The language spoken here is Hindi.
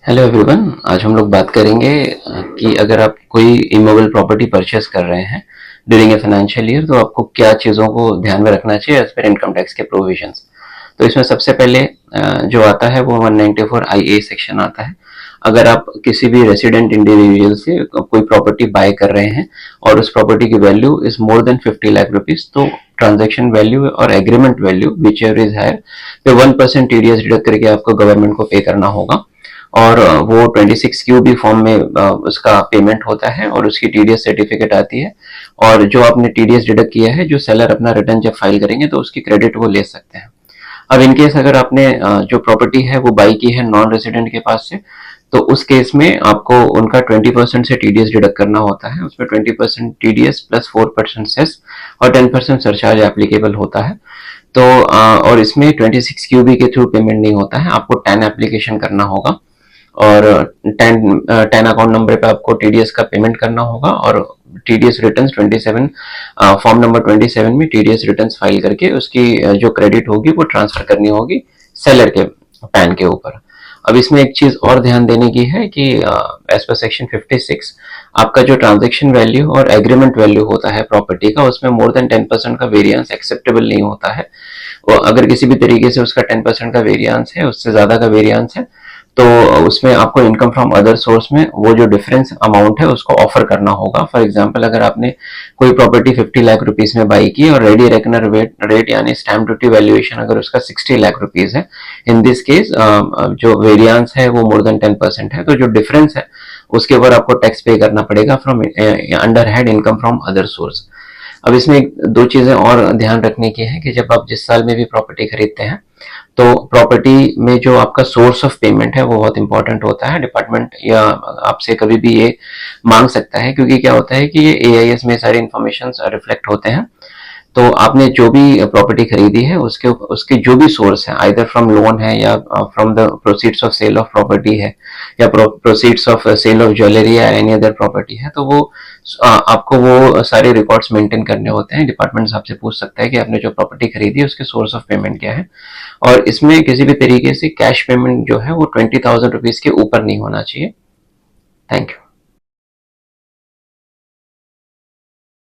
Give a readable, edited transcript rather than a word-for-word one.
Hello everyone. आज हम लोग बात करेंगे कि अगर आप कोई इमोबल प्रॉपर्टी परचेस कर रहे हैं ड्यूरिंग ए फाइनेंशियल ईयर तो आपको क्या चीज़ों को ध्यान में रखना चाहिए एज पर इनकम टैक्स के प्रोविजंस। तो इसमें सबसे पहले जो आता है वो 194 IA सेक्शन आता है। अगर आप किसी भी रेसिडेंट इंडिविजुअल से कोई प्रॉपर्टी बाय कर रहे हैं और उस प्रॉपर्टी की value is more than 50 lakh rupees, तो ट्रांजैक्शन वैल्यू और agreement value whichever is higher पे 1% TDS डिडक्ट करके आपको गवर्नमेंट को पे करना होगा। और वो 26QB फॉर्म में उसका पेमेंट होता है और उसकी TDS सर्टिफिकेट आती है। और जो आपने TDS डिडक्ट किया है, जो सेलर अपना रिटर्न जब फाइल करेंगे तो उसकी क्रेडिट वो ले सकते हैं। अब इन केस अगर आपने जो प्रॉपर्टी है वो बाई की है नॉन रेजिडेंट के पास से, तो उस केस में आपको उनका 20% से TDS डिडक्ट करना होता है। उसमें 20% TDS प्लस 4% सेस और 10% सरचार्ज एप्लीकेबल होता है। तो और इसमें 26QB के थ्रू पेमेंट नहीं होता है, आपको 10 एप्लीकेशन करना होगा और 10 अकाउंट नंबर पे आपको TDS का पेमेंट करना होगा और TDS रिटर्न्स 27 फॉर्म नंबर 27 में TDS रिटर्न्स फाइल करके उसकी जो क्रेडिट होगी वो ट्रांसफर करनी होगी सेलर के पैन के ऊपर। अब इसमें एक चीज और ध्यान देने की है कि एज पर सेक्शन 56 आपका जो ट्रांजेक्शन वैल्यू और एग्रीमेंट वैल्यू होता है प्रॉपर्टी का, उसमें मोर देन 10% का वेरिएंस एक्सेप्टेबल नहीं होता है। अगर किसी भी तरीके से उसका 10% का वेरिएंस है, उससे ज्यादा का वेरिएंस है, तो उसमें आपको इनकम फ्रॉम अदर सोर्स में वो जो डिफरेंस अमाउंट है उसको ऑफर करना होगा। फॉर एग्जांपल, अगर आपने कोई प्रॉपर्टी 50 लाख रुपीस में बाई की और रेडी रेकनर रेट यानी स्टैम्प ड्यूटी वैल्यूएशन अगर उसका 60 लाख रुपीस है, इन दिस केस जो वेरिएंस है वो मोर देन 10% है, तो जो डिफरेंस है उसके ऊपर आपको टैक्स पे करना पड़ेगा from under head income from other source. अब इसमें दो चीजें और ध्यान रखने की है कि जब आप जिस साल में भी प्रॉपर्टी खरीदते हैं तो प्रॉपर्टी में जो आपका सोर्स ऑफ पेमेंट है वो बहुत इंपॉर्टेंट होता है। डिपार्टमेंट या आपसे कभी भी ये मांग सकता है, क्योंकि क्या होता है कि ये AIS में सारी इंफॉर्मेशन रिफ्लेक्ट होते हैं। तो आपने जो भी प्रॉपर्टी खरीदी है उसके उसके जो भी सोर्स है, आइदर फ्रॉम लोन है या from the proceeds of sale of property है या proceeds of sale of jewellery या एनी अदर प्रॉपर्टी है, तो वो आपको वो सारे रिकॉर्ड्स मेंटेन करने होते हैं। डिपार्टमेंट आपसे पूछ सकता है कि आपने जो प्रॉपर्टी खरीदी है उसके सोर्स ऑफ पेमेंट क्या है। और इसमें किसी भी तरीके से कैश पेमेंट जो है वो 20,000 रुपीज के ऊपर नहीं होना चाहिए। Thank you.